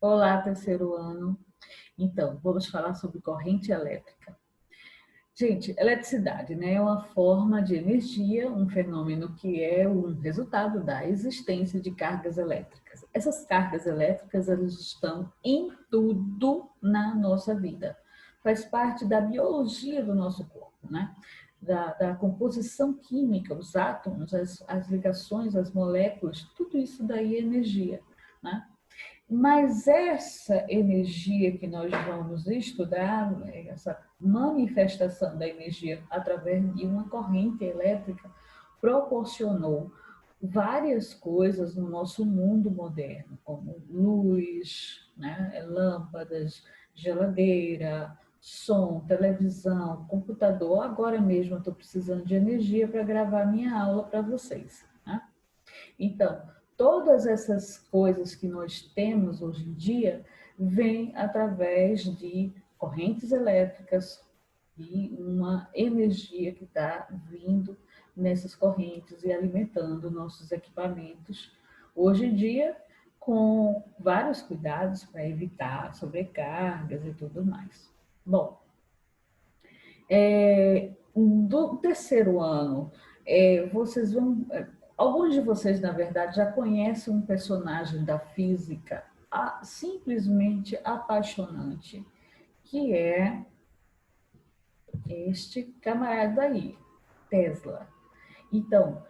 Olá, terceiro ano. Então, vamos falar sobre corrente elétrica. Gente, eletricidade, né, é uma forma de energia, um fenômeno que é um resultado da existência de cargas elétricas. Essas cargas elétricas, elas estão em tudo na nossa vida. Faz parte da biologia do nosso corpo, né? Da composição química, os átomos, as ligações, as moléculas, tudo isso daí é energia, né? Mas essa energia que nós vamos estudar, essa manifestação da energia através de uma corrente elétrica, proporcionou várias coisas no nosso mundo moderno, como luz, né, lâmpadas, geladeira, som, televisão, computador. Agora mesmo eu estou precisando de energia para gravar minha aula para vocês, né? Então, todas essas coisas que nós temos hoje em dia vêm através de correntes elétricas e uma energia que está vindo nessas correntes e alimentando nossos equipamentos. Hoje em dia, com vários cuidados para evitar sobrecargas e tudo mais. Bom, do terceiro ano, vocês vão. Alguns de vocês, na verdade, já conhecem um personagem da física simplesmente apaixonante, que é este camarada aí, Tesla. Então,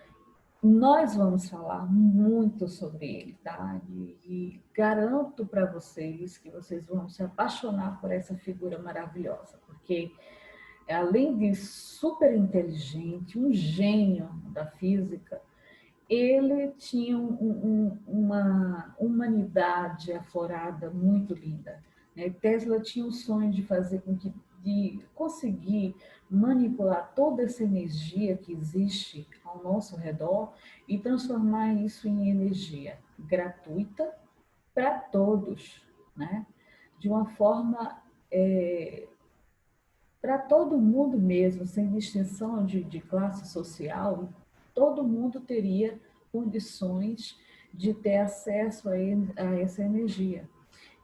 nós vamos falar muito sobre ele, tá? E garanto para vocês que vocês vão se apaixonar por essa figura maravilhosa, porque além de super inteligente, um gênio da física, ele tinha uma humanidade aflorada muito linda, né? Tesla tinha o sonho de fazer com que, de conseguir manipular toda essa energia que existe ao nosso redor e transformar isso em energia gratuita para todos, né? De uma forma para todo mundo mesmo, sem distinção de classe social, todo mundo teria condições de ter acesso a essa energia.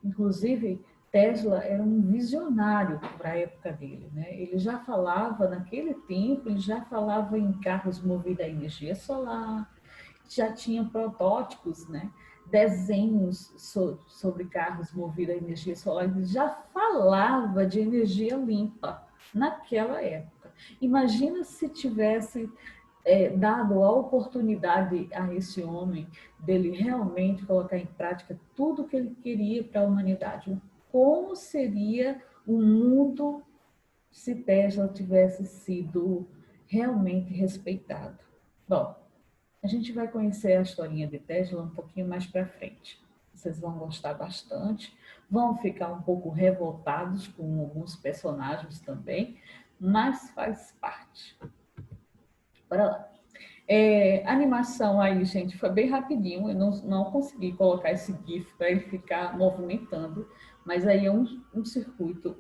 Inclusive, Tesla era um visionário para a época dele, né? Ele já falava, naquele tempo, ele já falava em carros movidos a energia solar, já tinha protótipos, né? Desenhos sobre carros movidos a energia solar, ele já falava de energia limpa naquela época. Imagina se tivesse dado a oportunidade a esse homem dele realmente colocar em prática tudo o que ele queria para a humanidade. Como seria o mundo se Tesla tivesse sido realmente respeitado? Bom, a gente vai conhecer a historinha de Tesla um pouquinho mais para frente. Vocês vão gostar bastante, vão ficar um pouco revoltados com alguns personagens também, mas faz parte. Bora lá. Animação aí, gente, foi bem rapidinho. Eu não consegui colocar esse GIF para ele ficar movimentando, mas aí é um circuito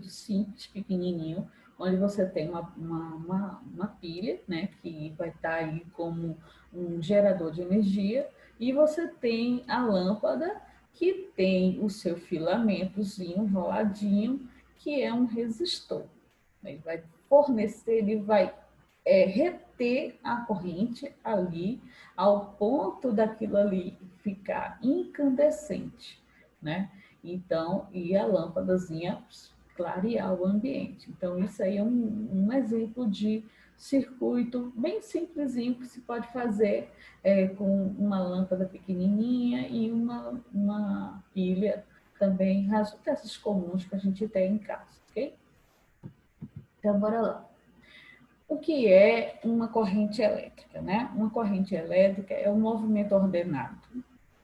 simples, pequenininho, onde você tem uma pilha, né, que vai estar aí como um gerador de energia, e você tem a lâmpada que tem o seu filamentozinho enroladinho, que é um resistor. Ele vai fornecer, ele vai reter a corrente ali ao ponto daquilo ali ficar incandescente, né? Então, e a lâmpadazinha clarear o ambiente. Então, isso aí é um exemplo de circuito bem simplesinho que se pode fazer com uma lâmpada pequenininha e uma pilha também, dessas comuns que a gente tem em casa, ok? Então, bora lá. O que é uma corrente elétrica, né? Uma corrente elétrica é um movimento ordenado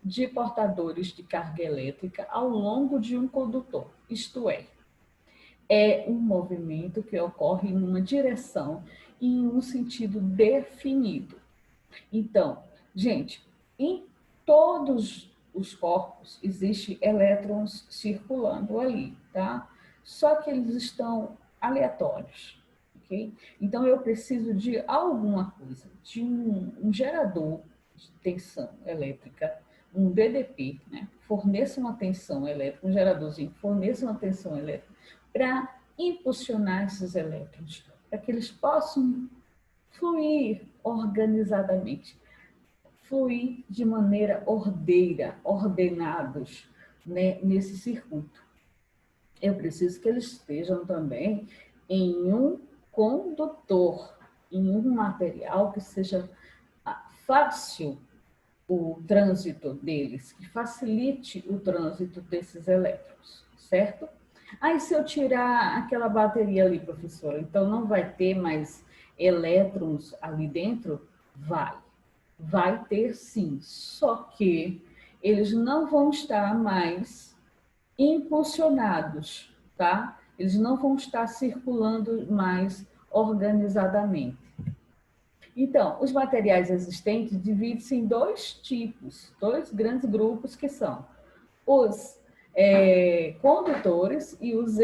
de portadores de carga elétrica ao longo de um condutor, isto é um movimento que ocorre em uma direção e em um sentido definido. Então, gente, em todos os corpos existem elétrons circulando ali, tá? Só que eles estão aleatórios, ok? Então, eu preciso de alguma coisa, de um gerador de tensão elétrica, um DDP, né? forneça uma tensão elétrica, um geradorzinho que forneça uma tensão elétrica para impulsionar esses elétrons, para que eles possam fluir organizadamente, fluir de maneira ordeira, ordenados, né, nesse circuito. Eu preciso que eles estejam também em um condutor, em um material que seja fácil o trânsito deles, que facilite o trânsito desses elétrons, certo? Aí, se eu tirar aquela bateria ali, professora, então não vai ter mais elétrons ali dentro? Vai ter sim, só que eles não vão estar mais impulsionados, tá? Eles não vão estar circulando mais organizadamente. Então, os materiais existentes dividem-se em dois tipos, dois grandes grupos que são os condutores e os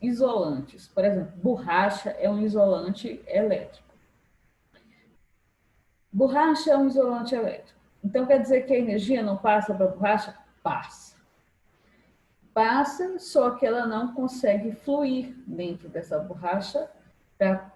isolantes. Por exemplo, borracha é um isolante elétrico. Borracha é um isolante elétrico. Então, quer dizer que a energia não passa para a borracha? Passa. Passa, só que ela não consegue fluir dentro dessa borracha para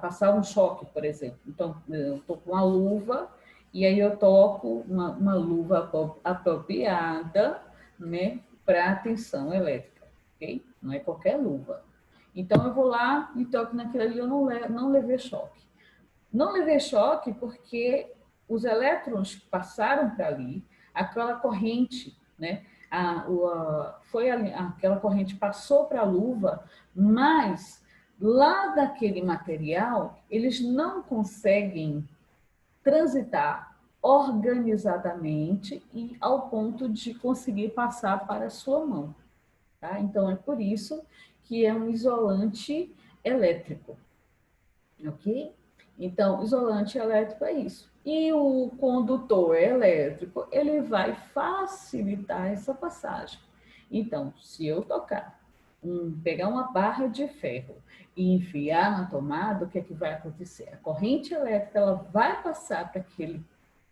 passar um choque, por exemplo. Então, eu estou com uma luva e aí eu toco uma luva apropriada, né, para tensão elétrica, ok? Não é qualquer luva. Então, eu vou lá e toco naquilo ali, eu não levei choque. Não levei choque porque os elétrons passaram para ali, aquela corrente, né? Aquela corrente passou para a luva, mas lá daquele material, eles não conseguem transitar organizadamente e ao ponto de conseguir passar para a sua mão. Tá? Então, é por isso que é um isolante elétrico, ok? Então, isolante elétrico é isso. E o condutor elétrico, ele vai facilitar essa passagem. Então, se eu pegar uma barra de ferro e enfiar na tomada, o que é que vai acontecer? A corrente elétrica ela vai passar para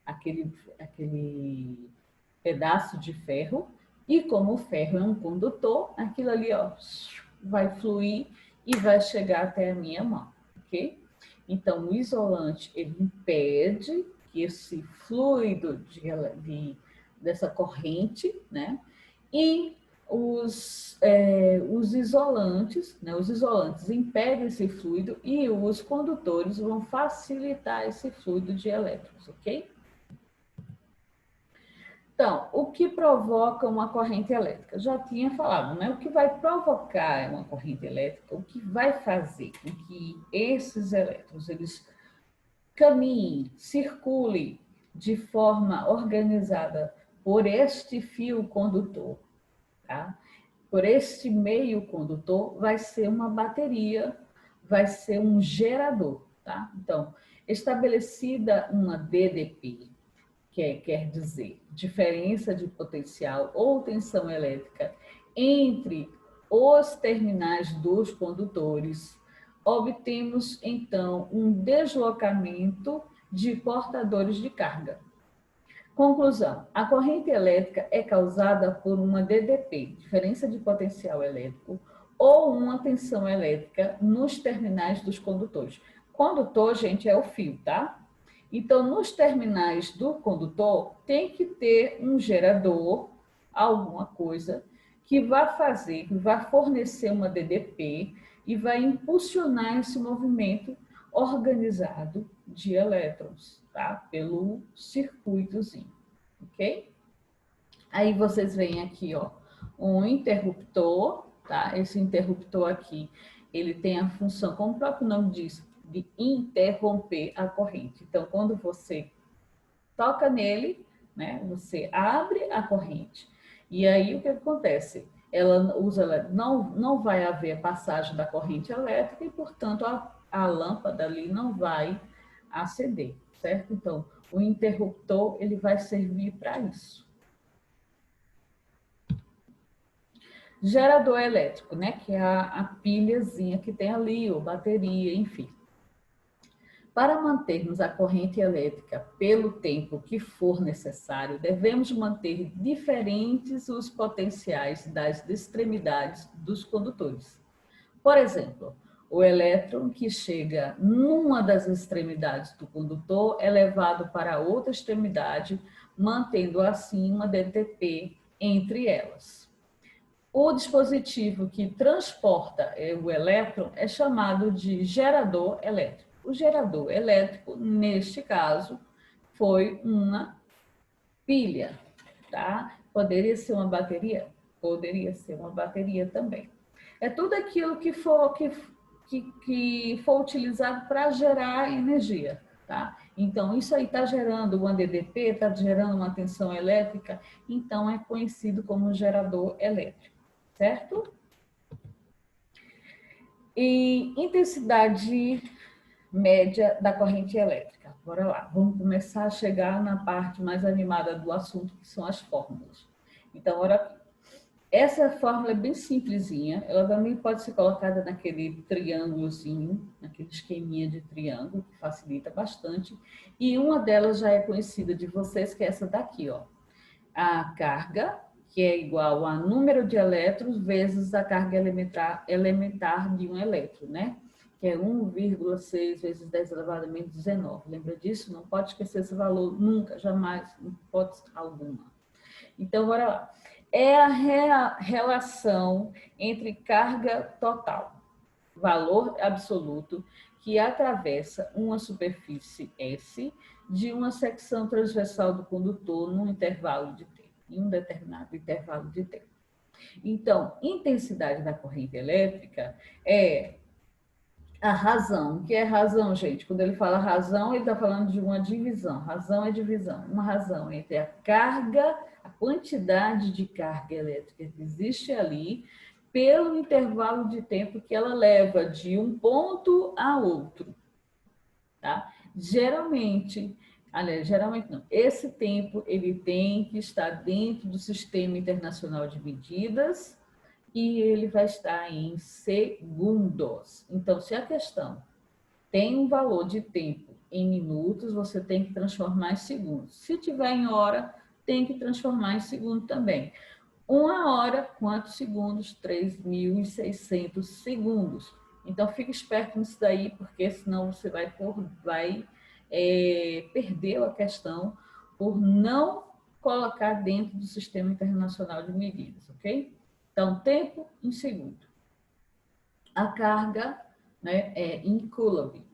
aquele pedaço de ferro e como o ferro é um condutor, aquilo ali ó, vai fluir e vai chegar até a minha mão, ok? Então, o isolante ele impede que esse fluido dessa corrente, né? E os isolantes, né? Os isolantes impedem esse fluido e os condutores vão facilitar esse fluido de elétrons, ok? Então, o que provoca uma corrente elétrica? Já tinha falado, né? O que vai provocar uma corrente elétrica, o que vai fazer com que esses elétrons eles caminhem, circulem de forma organizada por este fio condutor, tá? Por este meio condutor, vai ser uma bateria, vai ser um gerador, tá? Então, estabelecida uma DDP, que quer dizer diferença de potencial ou tensão elétrica entre os terminais dos condutores, obtemos então um deslocamento de portadores de carga. Conclusão: a corrente elétrica é causada por uma DDP, diferença de potencial elétrico, ou uma tensão elétrica nos terminais dos condutores. Condutor, gente, é o fio, tá? Então, nos terminais do condutor, tem que ter um gerador, alguma coisa, que vai fornecer uma DDP e vai impulsionar esse movimento organizado de elétrons, tá? Pelo circuitozinho, ok? Aí vocês veem aqui, ó, um interruptor, tá? Esse interruptor aqui, ele tem a função, como o próprio nome diz, de interromper a corrente. Então, quando você toca nele, né, você abre a corrente. E aí, o que acontece? Não vai haver passagem da corrente elétrica e, portanto, a lâmpada ali não vai acender, certo? Então, o interruptor, ele vai servir para isso. Gerador elétrico, né? Que é a pilhazinha que tem ali, ou bateria, enfim. Para mantermos a corrente elétrica pelo tempo que for necessário, devemos manter diferentes os potenciais das extremidades dos condutores. Por exemplo, o elétron que chega numa das extremidades do condutor é levado para outra extremidade, mantendo assim uma DTP entre elas. O dispositivo que transporta o elétron é chamado de gerador elétrico. O gerador elétrico, neste caso, foi uma pilha, tá? Poderia ser uma bateria? Poderia ser uma bateria também. É tudo aquilo que for utilizado para gerar energia, tá? Então, isso aí está gerando uma DDP, está gerando uma tensão elétrica, então é conhecido como gerador elétrico, certo? E intensidade média da corrente elétrica. Bora lá, vamos começar a chegar na parte mais animada do assunto, que são as fórmulas. Então, essa fórmula é bem simplesinha, ela também pode ser colocada naquele triângulozinho, naquele esqueminha de triângulo, que facilita bastante. E uma delas já é conhecida de vocês, que é essa daqui, ó. A carga, que é igual a número de elétrons vezes a carga elementar de um elétron, né? Que é 1,6 vezes 10 elevado a menos 19. Lembra disso? Não pode esquecer esse valor nunca, jamais, em hipótese alguma. Então, bora lá. É a relação entre carga total, valor absoluto, que atravessa uma superfície S de uma secção transversal do condutor num intervalo de tempo, em um determinado intervalo de tempo. Então, intensidade da corrente elétrica é a razão. O que é razão, gente? Quando ele fala razão, ele está falando de uma divisão. Razão é divisão. Uma razão entre a carga, a quantidade de carga elétrica que existe ali, pelo intervalo de tempo que ela leva de um ponto a outro. Tá? Geralmente não. Esse tempo ele tem que estar dentro do Sistema Internacional de Medidas, e ele vai estar em segundos. Então, se a questão tem um valor de tempo em minutos, você tem que transformar em segundos. Se tiver em hora, tem que transformar em segundo também. Uma hora, quantos segundos? 3.600 segundos. Então, fique esperto nisso daí, porque senão você vai perder a questão por não colocar dentro do Sistema Internacional de Medidas, ok? Então, tempo em segundo. A carga, né, é em coulomb.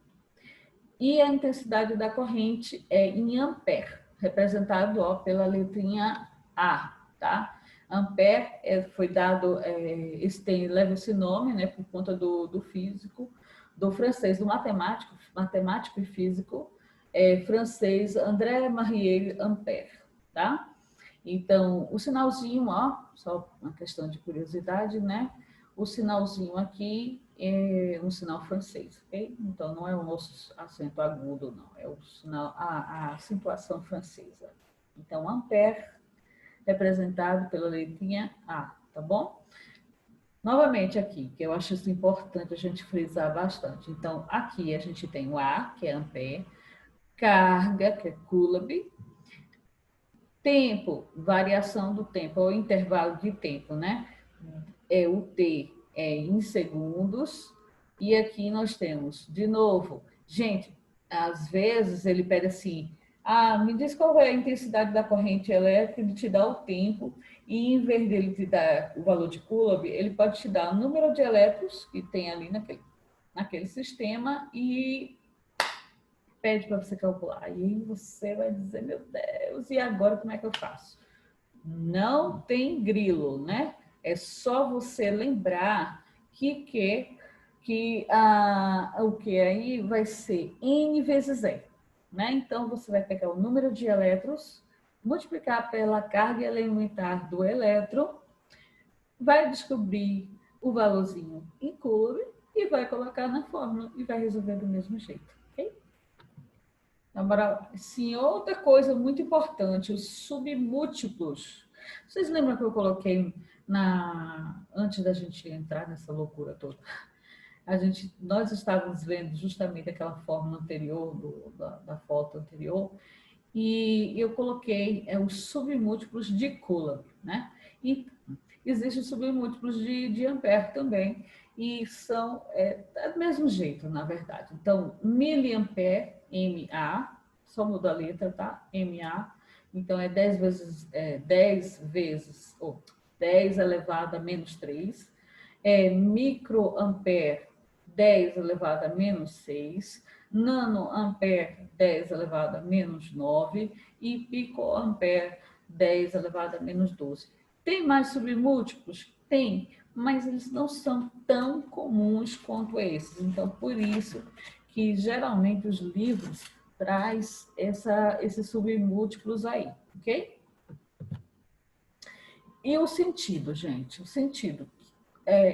E a intensidade da corrente é em ampere, representado pela letrinha A, tá? Ampere foi dado, leva esse nome, né, por conta do físico, do francês, do matemático e físico francês André-Marie Ampère, tá? Então, o sinalzinho, ó, só uma questão de curiosidade, né? O sinalzinho aqui é um sinal francês, ok? Então, não é o nosso acento agudo, não. É o sinal, a acentuação francesa. Então, ampère, representado pela letrinha A, tá bom? Novamente aqui, que eu acho isso importante a gente frisar bastante. Então, aqui a gente tem o A, que é ampere, carga, que é coulomb, tempo, variação do tempo, ou intervalo de tempo, né? O T é em segundos, e aqui nós temos, de novo, gente, às vezes ele pede assim, me diz qual é a intensidade da corrente elétrica, ele te dá o tempo, e em vez dele te dar o valor de Coulomb, ele pode te dar o número de elétrons que tem ali naquele sistema e pede para você calcular. E aí você vai dizer, meu Deus, e agora como é que eu faço? Não tem grilo, né? É só você lembrar que o que aí vai ser N vezes E, né? Então, você vai pegar o número de elétrons, multiplicar pela carga elementar do elétron, vai descobrir o valorzinho em Coulomb e vai colocar na fórmula e vai resolver do mesmo jeito, ok? Agora, sim, outra coisa muito importante, os submúltiplos. Vocês lembram que eu coloquei antes da gente entrar nessa loucura toda? nós estávamos vendo justamente aquela fórmula anterior, da foto anterior, e eu coloquei os submúltiplos de Coulomb, né? E existem submúltiplos de Ampère também, e são do mesmo jeito, na verdade. Então, miliampere, MA, só muda a letra, tá? MA, então é 10 vezes, ou 10 elevado a menos 3, microampere, 10 elevado a menos 6, nanoampere, 10 elevado a menos 9 e picoampere, 10 elevado a menos 12. Tem mais submúltiplos? Tem, mas eles não são tão comuns quanto esses. Então, por isso que geralmente os livros traz esses submúltiplos aí, ok? E o sentido, gente? O sentido.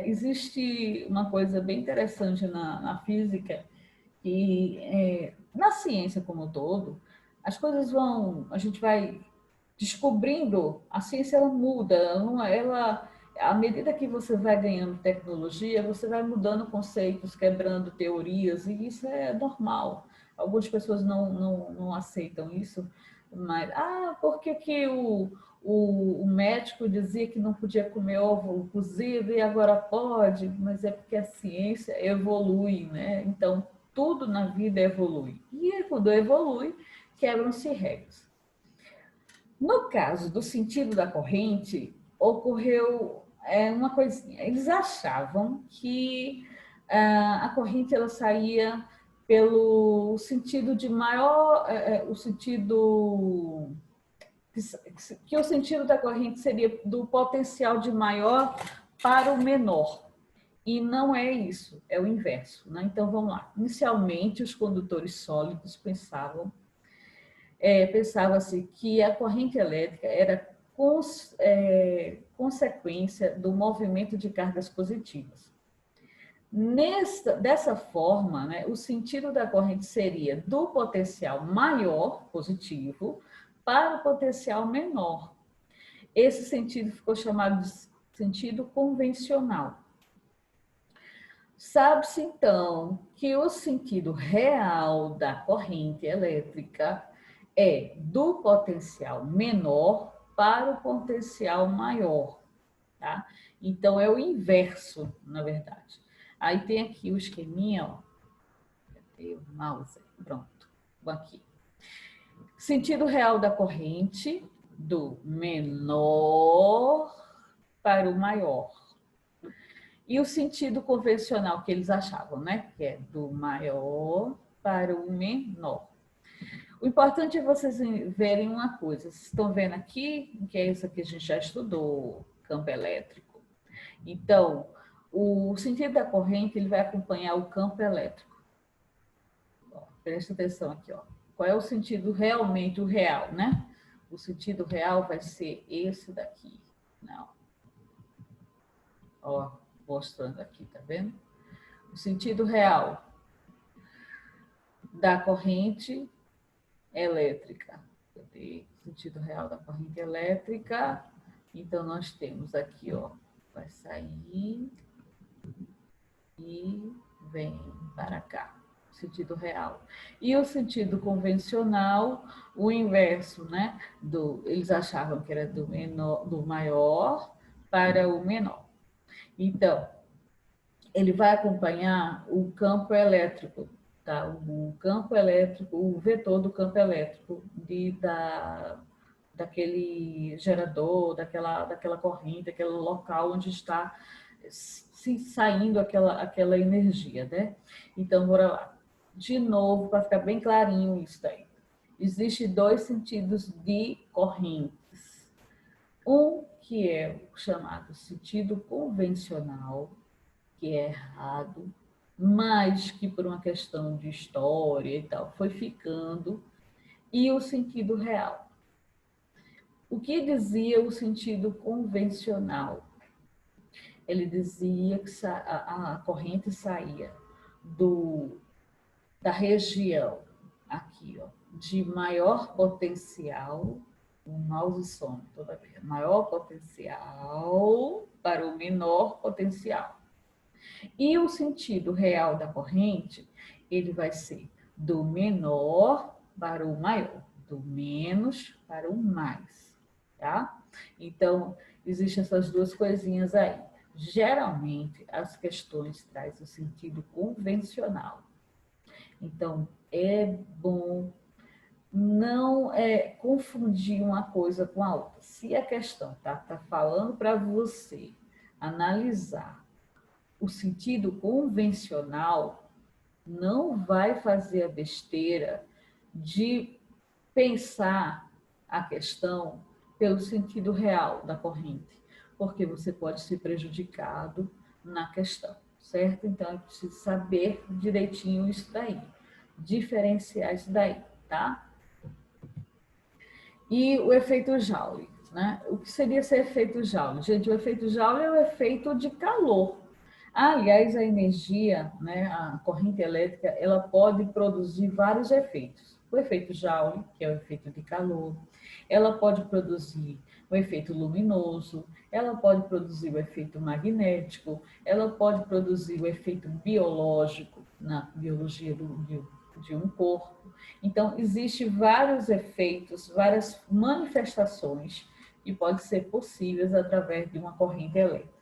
Existe uma coisa bem interessante na física e na ciência como um todo, as coisas a gente vai descobrindo, a ciência ela muda, à medida que você vai ganhando tecnologia, você vai mudando conceitos, quebrando teorias, e isso é normal. Algumas pessoas não aceitam isso, mas, por que que o médico dizia que não podia comer ovo cozido e agora pode? Mas é porque a ciência evolui, né? Então, tudo na vida evolui. E quando evolui, quebram-se regras. No caso do sentido da corrente, ocorreu uma coisinha. Eles achavam que a corrente ela saía pelo sentido de maior, o sentido que o sentido da corrente seria do potencial de maior para o menor. E não é isso, é o inverso, né? Então vamos lá. Inicialmente, os condutores sólidos pensava-se que a corrente elétrica era consequência do movimento de cargas positivas. Dessa forma, né, o sentido da corrente seria do potencial maior, positivo, para o potencial menor. Esse sentido ficou chamado de sentido convencional. Sabe-se, então, que o sentido real da corrente elétrica é do potencial menor para o potencial maior, tá? Então, é o inverso, na verdade. Aí tem aqui o esqueminha, ó. Cadê o mouse? Pronto, vou aqui. Sentido real da corrente, do menor para o maior. E o sentido convencional que eles achavam, né? Que é do maior para o menor. O importante é vocês verem uma coisa. Vocês estão vendo aqui, que é isso que a gente já estudou, campo elétrico. Então, o sentido da corrente ele vai acompanhar o campo elétrico. Ó, presta atenção aqui, ó. Qual é o sentido realmente, o real, né? O sentido real vai ser esse daqui. Não. Ó, mostrando aqui, tá vendo? O sentido real da corrente elétrica. Sentido real da corrente elétrica. Então, nós temos aqui, ó, vai sair e vem para cá. Sentido real. E o sentido convencional, o inverso, né? Eles achavam que era do maior para o menor. Então, ele vai acompanhar o campo elétrico, tá? O campo elétrico, o vetor do campo elétrico daquele gerador, daquela corrente, aquele local onde está se saindo aquela energia, né? Então, bora lá. De novo, para ficar bem clarinho isso daí. Existem dois sentidos de correntes. Um que é o chamado sentido convencional, que é errado, mas que por uma questão de história e tal foi ficando, e o sentido real. O que dizia o sentido convencional? Ele dizia que a corrente saía da região aqui, ó, de maior potencial, o mouse some toda vez, maior potencial para o menor potencial. E o sentido real da corrente, ele vai ser do menor para o maior, do menos para o mais, tá? Então, existem essas duas coisinhas aí. Geralmente, as questões trazem o sentido convencional. Então, é bom não confundir uma coisa com a outra. Se a questão tá falando para você analisar o sentido convencional, não vai fazer a besteira de pensar a questão pelo sentido real da corrente, porque você pode ser prejudicado na questão, certo? Então, é preciso saber direitinho isso daí, diferenciar isso daí, tá? E o efeito Joule, né? O que seria esse efeito Joule? Gente, o efeito Joule é o efeito de calor. Aliás, a energia, né, a corrente elétrica, ela pode produzir vários efeitos. O efeito Joule, que é o efeito de calor, ela pode produzir o efeito luminoso, ela pode produzir o efeito magnético, ela pode produzir o efeito biológico na biologia de um corpo. Então, existem vários efeitos, várias manifestações que podem ser possíveis através de uma corrente elétrica.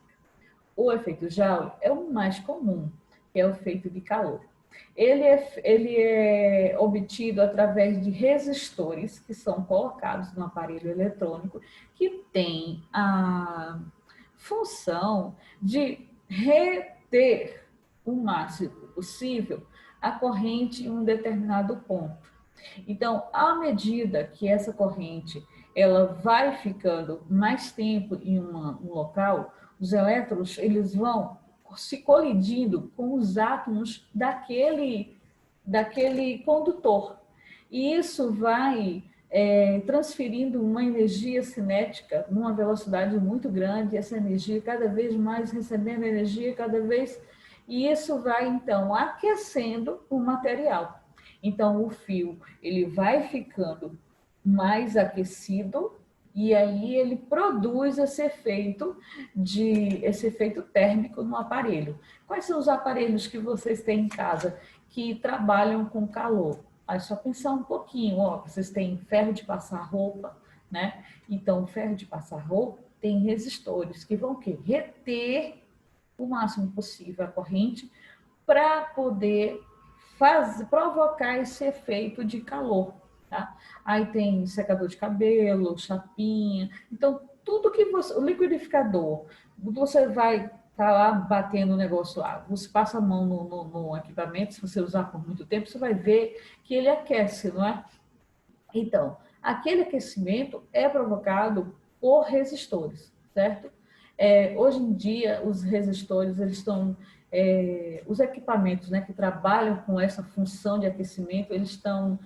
O efeito Joule é o mais comum, que é o efeito de calor. Ele é obtido através de resistores que são colocados no aparelho eletrônico, que tem a função de reter o máximo possível a corrente em um determinado ponto. Então, à medida que essa corrente ela vai ficando mais tempo em um local, os elétrons eles vão se colidindo com os átomos daquele condutor. E isso vai transferindo uma energia cinética numa velocidade muito grande, essa energia cada vez mais recebendo energia, cada vez... E isso vai, então, aquecendo o material. Então, o fio ele vai ficando mais aquecido e aí ele produz esse efeito térmico no aparelho. Quais são os aparelhos que vocês têm em casa que trabalham com calor? Aí só pensar um pouquinho, ó, vocês têm ferro de passar roupa, né? Então, o ferro de passar roupa tem resistores que vão reter o máximo possível a corrente para poder provocar esse efeito de calor. Tá? Aí tem secador de cabelo, chapinha. Então, tudo que você. O liquidificador, você vai estar lá batendo o negócio lá. Você passa a mão no equipamento, se você usar por muito tempo, você vai ver que ele aquece, não é? Então, aquele aquecimento é provocado por resistores, certo? Hoje em dia, os resistores, eles estão... os equipamentos, né, que trabalham com essa função de aquecimento, eles estão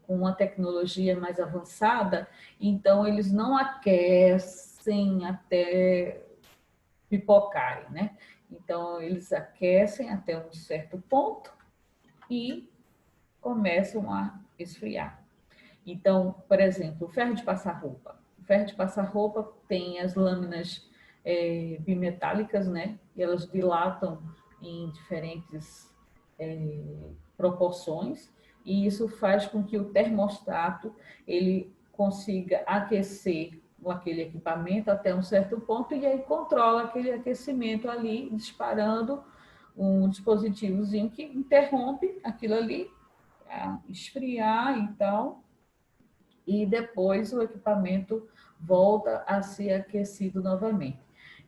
com uma tecnologia mais avançada, então eles não aquecem até pipocarem, né? Então, eles aquecem até um certo ponto e começam a esfriar. Então, por exemplo, o ferro de passar roupa. O ferro de passar roupa tem as lâminas bimetálicas, né? E elas dilatam em diferentes proporções, e isso faz com que o termostato ele consiga aquecer aquele equipamento até um certo ponto e aí controla aquele aquecimento ali, disparando um dispositivozinho que interrompe aquilo ali, esfriar e tal, e depois o equipamento volta a ser aquecido novamente.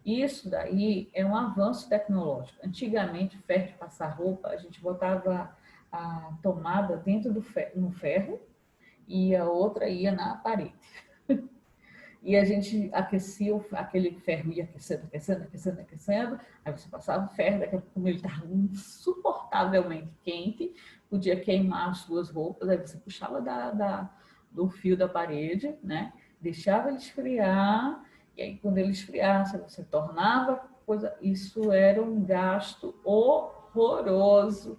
Isso daí é um avanço tecnológico. Antigamente, ferro de passar roupa, a gente botava a tomada dentro no ferro e a outra ia na parede. E a gente aquecia aquele ferro, ia aquecendo, aquecendo, aquecendo, aquecendo. Aí você passava o ferro, daqui a pouco ele estava insuportavelmente quente, podia queimar as suas roupas, aí você puxava do fio da parede, né? Deixava ele esfriar, e aí quando ele esfriasse, você tornava coisa. Isso era um gasto horroroso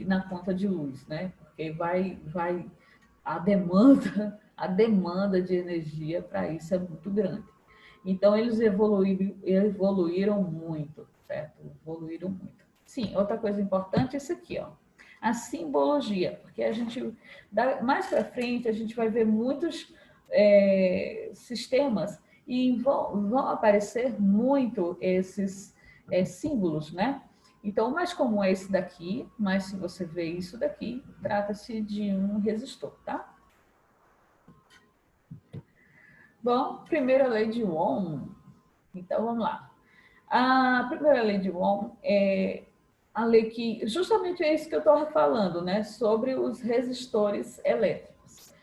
na conta de luz, né? Porque vai a demanda de energia para isso é muito grande. Então, eles evoluíram muito, certo? Evoluíram muito. Sim, outra coisa importante é isso aqui, ó. A simbologia, porque a gente, mais para frente, a gente vai ver muitos sistemas e vão aparecer muito esses símbolos, né? Então, o mais comum é esse daqui, mas se você vê isso daqui, trata-se de um resistor, tá? Bom, primeira lei de Ohm. Então, vamos lá. A primeira lei de Ohm é a lei que, justamente é isso que eu estava falando, né? Sobre os resistores elétricos.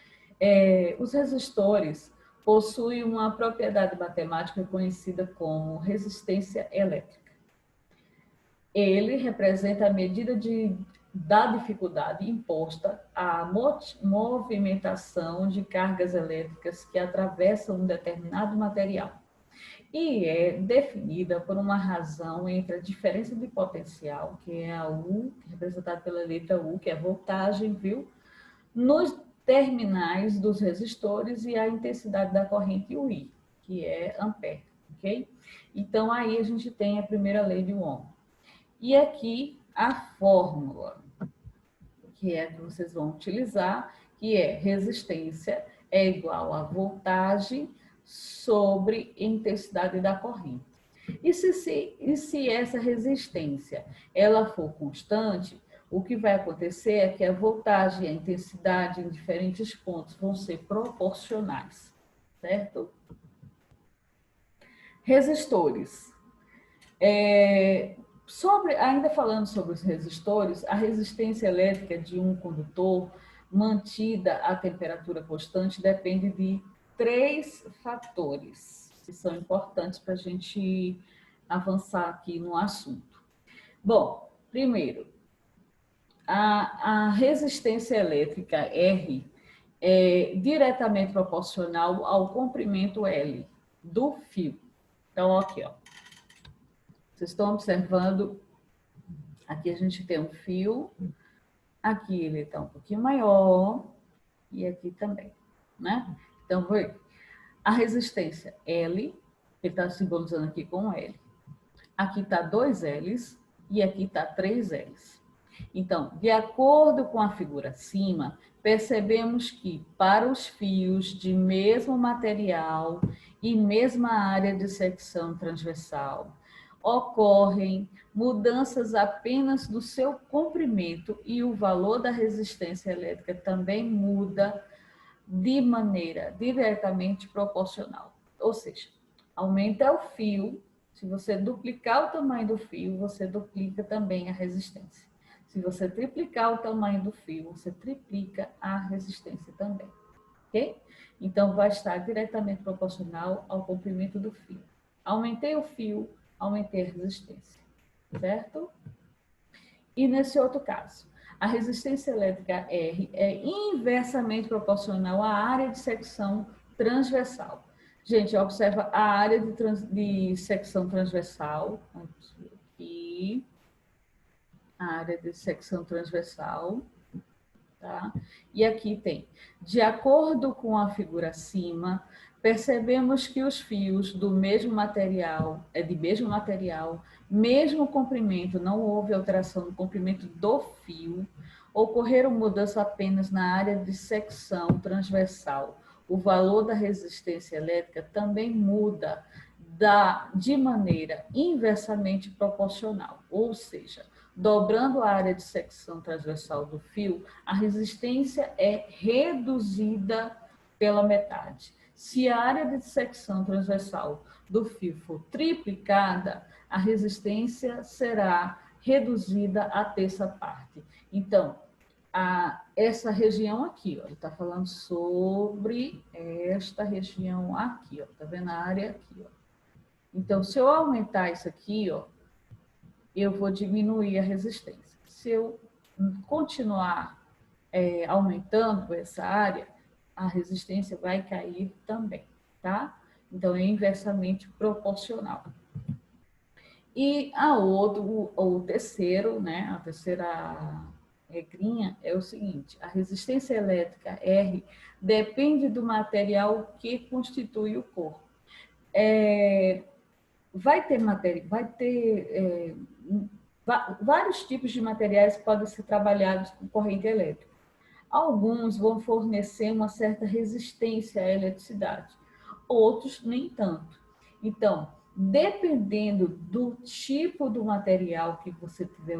Os resistores possuem uma propriedade matemática conhecida como resistência elétrica. Ele representa a medida da dificuldade imposta à movimentação de cargas elétricas que atravessam um determinado material e é definida por uma razão entre a diferença de potencial, que é a U, representada pela letra U, que é voltagem, viu? Nos terminais dos resistores e a intensidade da corrente I, que é ampere, ok? Então, aí a gente tem a primeira lei de Ohm. E aqui a fórmula, que é que vocês vão utilizar, que é resistência é igual a voltagem sobre intensidade da corrente. E se essa resistência ela for constante, o que vai acontecer é que a voltagem e a intensidade em diferentes pontos vão ser proporcionais, certo? Resistores. Ainda falando sobre os resistores, a resistência elétrica de um condutor mantida a temperatura constante depende de 3 fatores que são importantes para a gente avançar aqui no assunto. Bom, primeiro, a resistência elétrica R é diretamente proporcional ao comprimento L do fio. Então, aqui, ó. Vocês estão observando, aqui a gente tem um fio, aqui ele está um pouquinho maior e aqui também, né? Então, a resistência L, ele está simbolizando aqui com L. Aqui está 2 L's e aqui está 3 L's. Então, de acordo com a figura acima, percebemos que para os fios de mesmo material e mesma área de secção transversal, ocorrem mudanças apenas do seu comprimento e o valor da resistência elétrica também muda de maneira diretamente proporcional. Ou seja, aumenta o fio, se você duplicar o tamanho do fio, você duplica também a resistência. Se você triplicar o tamanho do fio, você triplica a resistência também. Ok? Então, vai estar diretamente proporcional ao comprimento do fio. Aumentei o fio, aumentei a resistência. Certo? E nesse outro caso, a resistência elétrica R é inversamente proporcional à área de secção transversal. Gente, observa a área de secção transversal. Aqui, a área de secção transversal. Tá? E aqui tem, de acordo com a figura acima, percebemos que os fios do mesmo material, mesmo comprimento, não houve alteração no comprimento do fio, ocorreram mudanças apenas na área de secção transversal. O valor da resistência elétrica também muda de maneira inversamente proporcional, ou seja, dobrando a área de secção transversal do fio, a resistência é reduzida pela metade. Se a área de secção transversal do fio for triplicada, a resistência será reduzida a terça parte. Então, essa região aqui, ó, ele está falando sobre esta região aqui, ó, tá vendo a área aqui, ó. Então, se eu aumentar isso aqui, ó, eu vou diminuir a resistência. Se eu continuar aumentando essa área, a resistência vai cair também, tá? Então, é inversamente proporcional. E o terceiro, né, a terceira regrinha é o seguinte: a resistência elétrica R depende do material que constitui o corpo. vai ter vários tipos de materiais que podem ser trabalhados com corrente elétrica. Alguns vão fornecer uma certa resistência à eletricidade, outros nem tanto. Então, dependendo do tipo do material que você estiver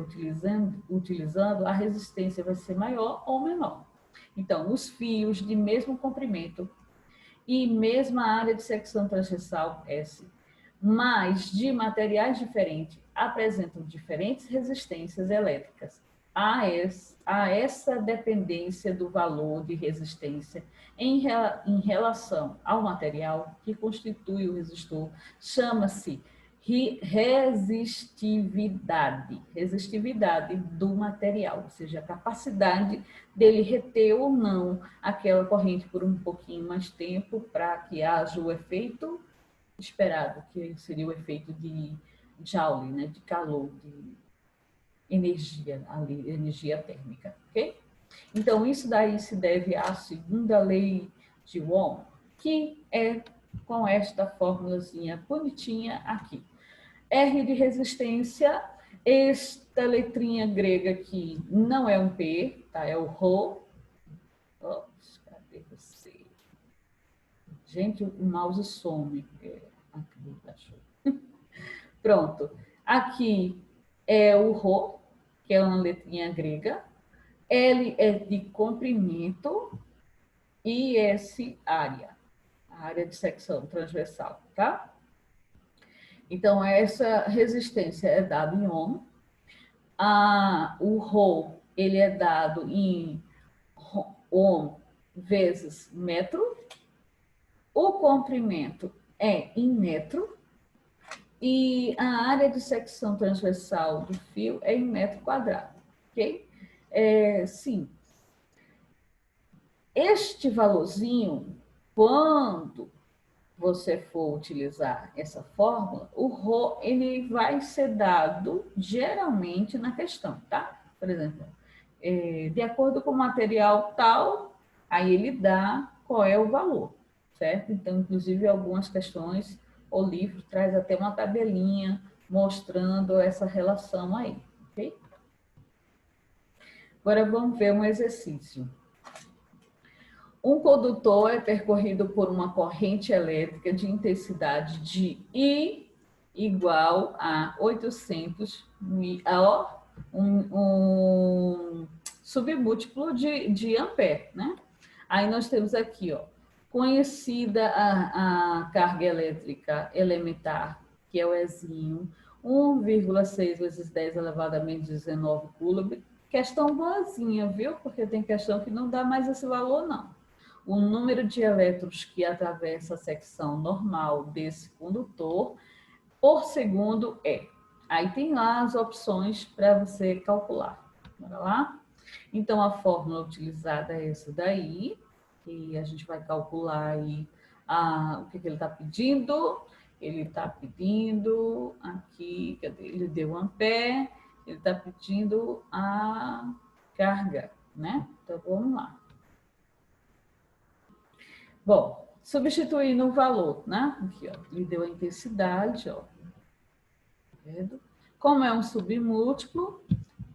utilizando, a resistência vai ser maior ou menor. Então, os fios de mesmo comprimento e mesma área de secção transversal S, mas de materiais diferentes, apresentam diferentes resistências elétricas. Há essa dependência do valor de resistência em relação ao material que constitui o resistor, chama-se resistividade do material, ou seja, a capacidade dele reter ou não aquela corrente por um pouquinho mais tempo para que haja o efeito esperado, que seria o efeito de Joule, né, de calor, de energia, ali, energia térmica, ok? Então, isso daí se deve à segunda lei de Ohm, que é com esta formulazinha bonitinha aqui. R de resistência, esta letrinha grega aqui não é um P, tá? É o Rho. Ops, cadê você? Gente, o mouse some. Aqui, achou. Pronto. Aqui é o Rho, que é uma letrinha grega. L é de comprimento e S área, a área de secção transversal, tá? Então, essa resistência é dada em ohm. O Rho, ele é dado em ohm vezes metro. O comprimento é em metro. E a área de secção transversal do fio é em metro quadrado, ok? Sim. Este valorzinho, quando você for utilizar essa fórmula, o Rho ele vai ser dado geralmente na questão, tá? Por exemplo, de acordo com o material tal, aí ele dá qual é o valor, certo? Então, inclusive, algumas questões, o livro traz até uma tabelinha mostrando essa relação aí, ok? Agora vamos ver um exercício. Um condutor é percorrido por uma corrente elétrica de intensidade de I igual a 800, um submúltiplo de ampere, né? Aí nós temos aqui, ó, conhecida a carga elétrica elementar, que é o Ezinho, 1,6 vezes 10 elevado a menos 19 coulomb. Questão boazinha, viu? Porque tem questão que não dá mais esse valor, não. O número de elétrons que atravessa a secção normal desse condutor por segundo é. Aí tem lá as opções para você calcular. Bora lá? Então, a fórmula utilizada é essa daí, que a gente vai calcular aí o que ele está pedindo. Ele está pedindo aqui, cadê? Ele deu ampere, ele está pedindo a carga, né? Então, vamos lá. Bom, substituindo o valor, né? Aqui, ó, ele deu a intensidade, ó. Vendo? Como é um submúltiplo,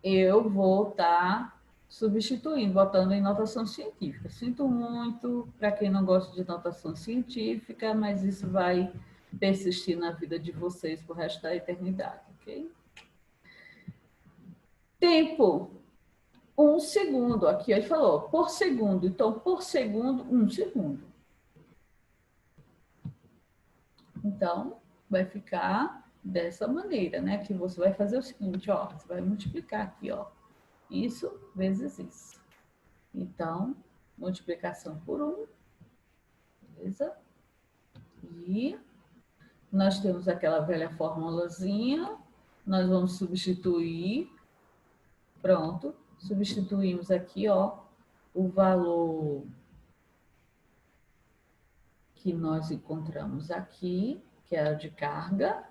eu vou estar substituindo, botando em notação científica. Sinto muito para quem não gosta de notação científica, mas isso vai persistir na vida de vocês por resto da eternidade, ok? Tempo. 1 segundo. Aqui ele falou por segundo. Então, por segundo, 1 segundo. Então, vai ficar dessa maneira, né? Que você vai fazer o seguinte, ó. Você vai multiplicar aqui, ó. Isso vezes isso. Então, multiplicação por 1. Beleza? E nós temos aquela velha formulazinha. Nós vamos substituir. Pronto. Substituímos aqui, ó, o valor que nós encontramos aqui, que é a de carga.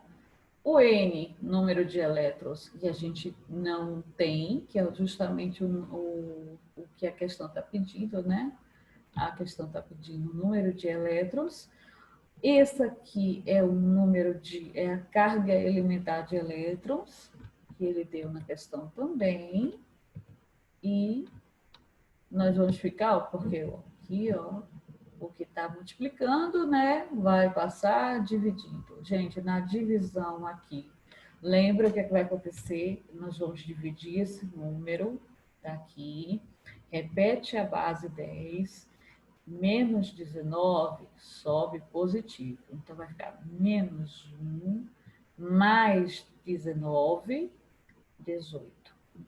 O N, número de elétrons, que a gente não tem, que é justamente o que a questão está pedindo, né? A questão está pedindo o número de elétrons. Esse aqui é o número é a carga elementar de elétrons, que ele deu na questão também. E nós vamos ficar, ó, porque ó, aqui, ó, o que está multiplicando, né, vai passar dividindo. Gente, na divisão aqui, lembra o que, é que vai acontecer? Nós vamos dividir esse número, tá aqui, repete a base 10, menos 19 sobe positivo. Então, vai ficar menos 1 mais 19, 18,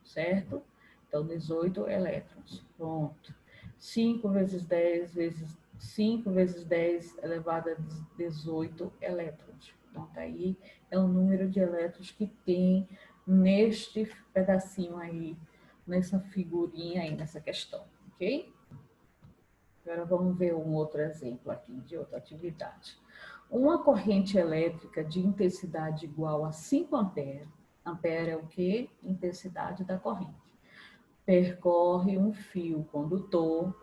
certo? Então, 18 elétrons. Pronto. 5 vezes 10 vezes 5 vezes 10 elevado a 18 elétrons. Pronto, aí é o número de elétrons que tem neste pedacinho aí, nessa figurinha aí, nessa questão, ok? Agora vamos ver um outro exemplo aqui de outra atividade. Uma corrente elétrica de intensidade igual a 5 amperes, ampere é o quê? Intensidade da corrente. Percorre um fio condutor,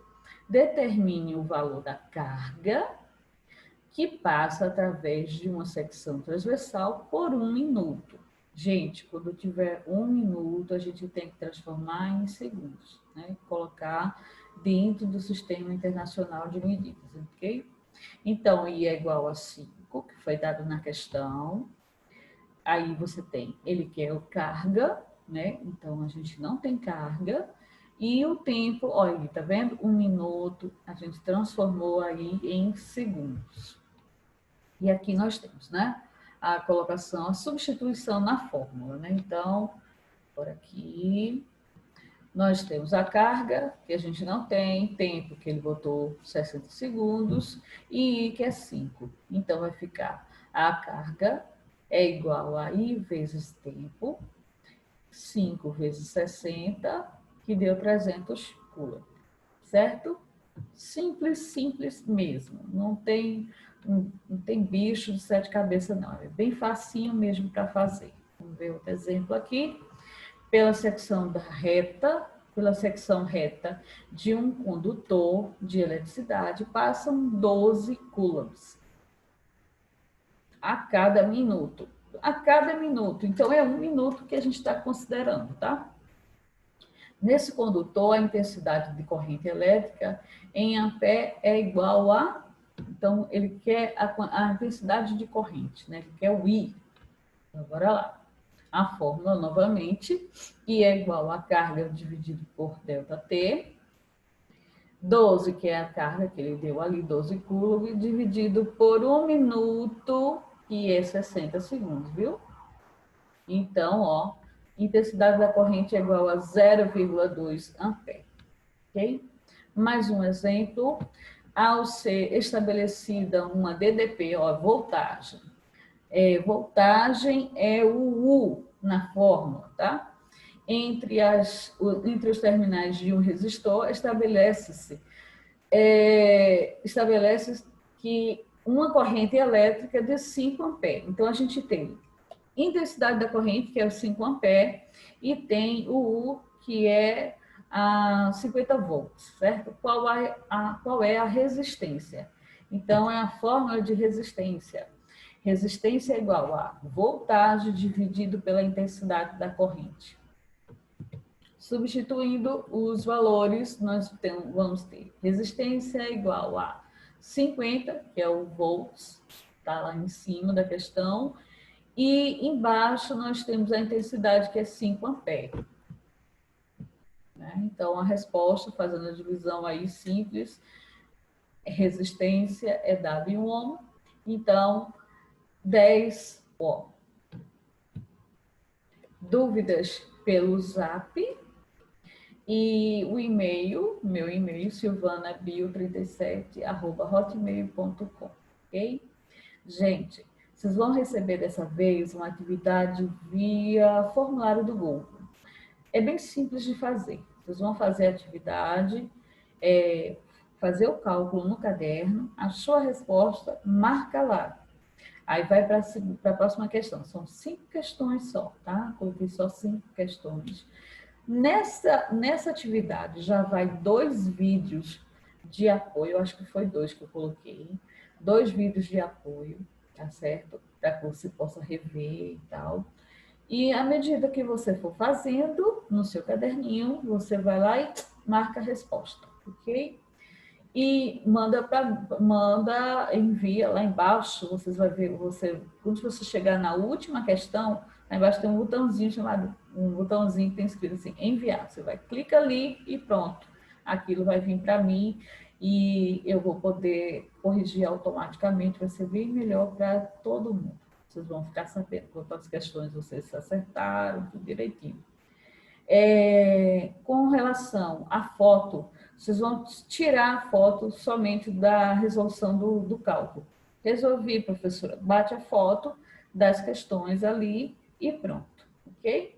determine o valor da carga que passa através de uma secção transversal por 1 minuto. Gente, quando tiver 1 minuto, a gente tem que transformar em segundos, né? Colocar dentro do Sistema Internacional de Medidas, ok? Então, I é igual a 5, que foi dado na questão. Aí você tem, ele quer o carga, né? Então, a gente não tem carga. E o tempo, olha, tá vendo? 1 minuto, a gente transformou aí em segundos. E aqui nós temos, né? A colocação, a substituição na fórmula, né? Então, por aqui, nós temos a carga, que a gente não tem, tempo, que ele botou 60 segundos, e I, que é 5. Então, vai ficar a carga é igual a I vezes tempo, 5 vezes 60, que deu 300 coulomb, certo? Simples, simples mesmo. Não tem bicho de 7 cabeças, não. É bem facinho mesmo para fazer. Vamos ver outro exemplo aqui. Pela secção reta de um condutor de eletricidade, passam 12 coulombs a cada minuto. A cada minuto. Então, é 1 minuto que a gente está considerando, tá? Nesse condutor, a intensidade de corrente elétrica em ampere é igual a... Então, ele quer a intensidade de corrente, né? Ele quer o I. Então, bora lá. A fórmula, novamente, I é igual a carga dividido por ΔT. 12, que é a carga que ele deu ali, 12 coulomb, dividido por 1 minuto, que é 60 segundos, viu? Então, ó, intensidade da corrente é igual a 0,2 ampere, ok? Mais um exemplo, ao ser estabelecida uma DDP, ó, voltagem. Voltagem é o U na fórmula, tá? Entre os terminais de um resistor, estabelece que uma corrente elétrica de 5 amperes. Então, a gente tem intensidade da corrente, que é o 5 amperes, e tem o U, que é a 50 volts, certo? Qual é a resistência? Então, é a fórmula de resistência. Resistência é igual a voltagem dividido pela intensidade da corrente. Substituindo os valores, nós vamos ter resistência é igual a 50, que é o volts, está lá em cima da questão, e embaixo nós temos a intensidade, que é 5 amperes. Né? Então, a resposta, fazendo a divisão aí simples, resistência é dada em ohm, então 10 ohm. Dúvidas pelo Zap e o e-mail, meu e-mail, silvanabio37@hotmail.com, ok? Gente, vocês vão receber dessa vez uma atividade via formulário do Google. É bem simples de fazer. Vocês vão fazer a atividade, fazer o cálculo no caderno, achou a resposta, marca lá. Aí vai para a próxima questão. São 5 questões só, tá? Coloquei só 5 questões. Nessa atividade já vai 2 vídeos de apoio, acho que foi 2 que eu coloquei, 2 vídeos de apoio, tá certo? Para que você possa rever e tal. E à medida que você for fazendo no seu caderninho, você vai lá e marca a resposta, ok? E envia lá embaixo, vocês vão ver, quando você chegar na última questão, lá embaixo tem um botãozinho chamado, um botãozinho que tem escrito assim, enviar. Você vai, clica ali e pronto. Aquilo vai vir para mim e eu vou poder corrigir automaticamente, vai ser bem melhor para todo mundo. Vocês vão ficar sabendo quantas questões vocês acertaram, tudo direitinho. Com relação à foto, vocês vão tirar a foto somente da resolução do cálculo. Resolvi, professora, bate a foto das questões ali e pronto, ok?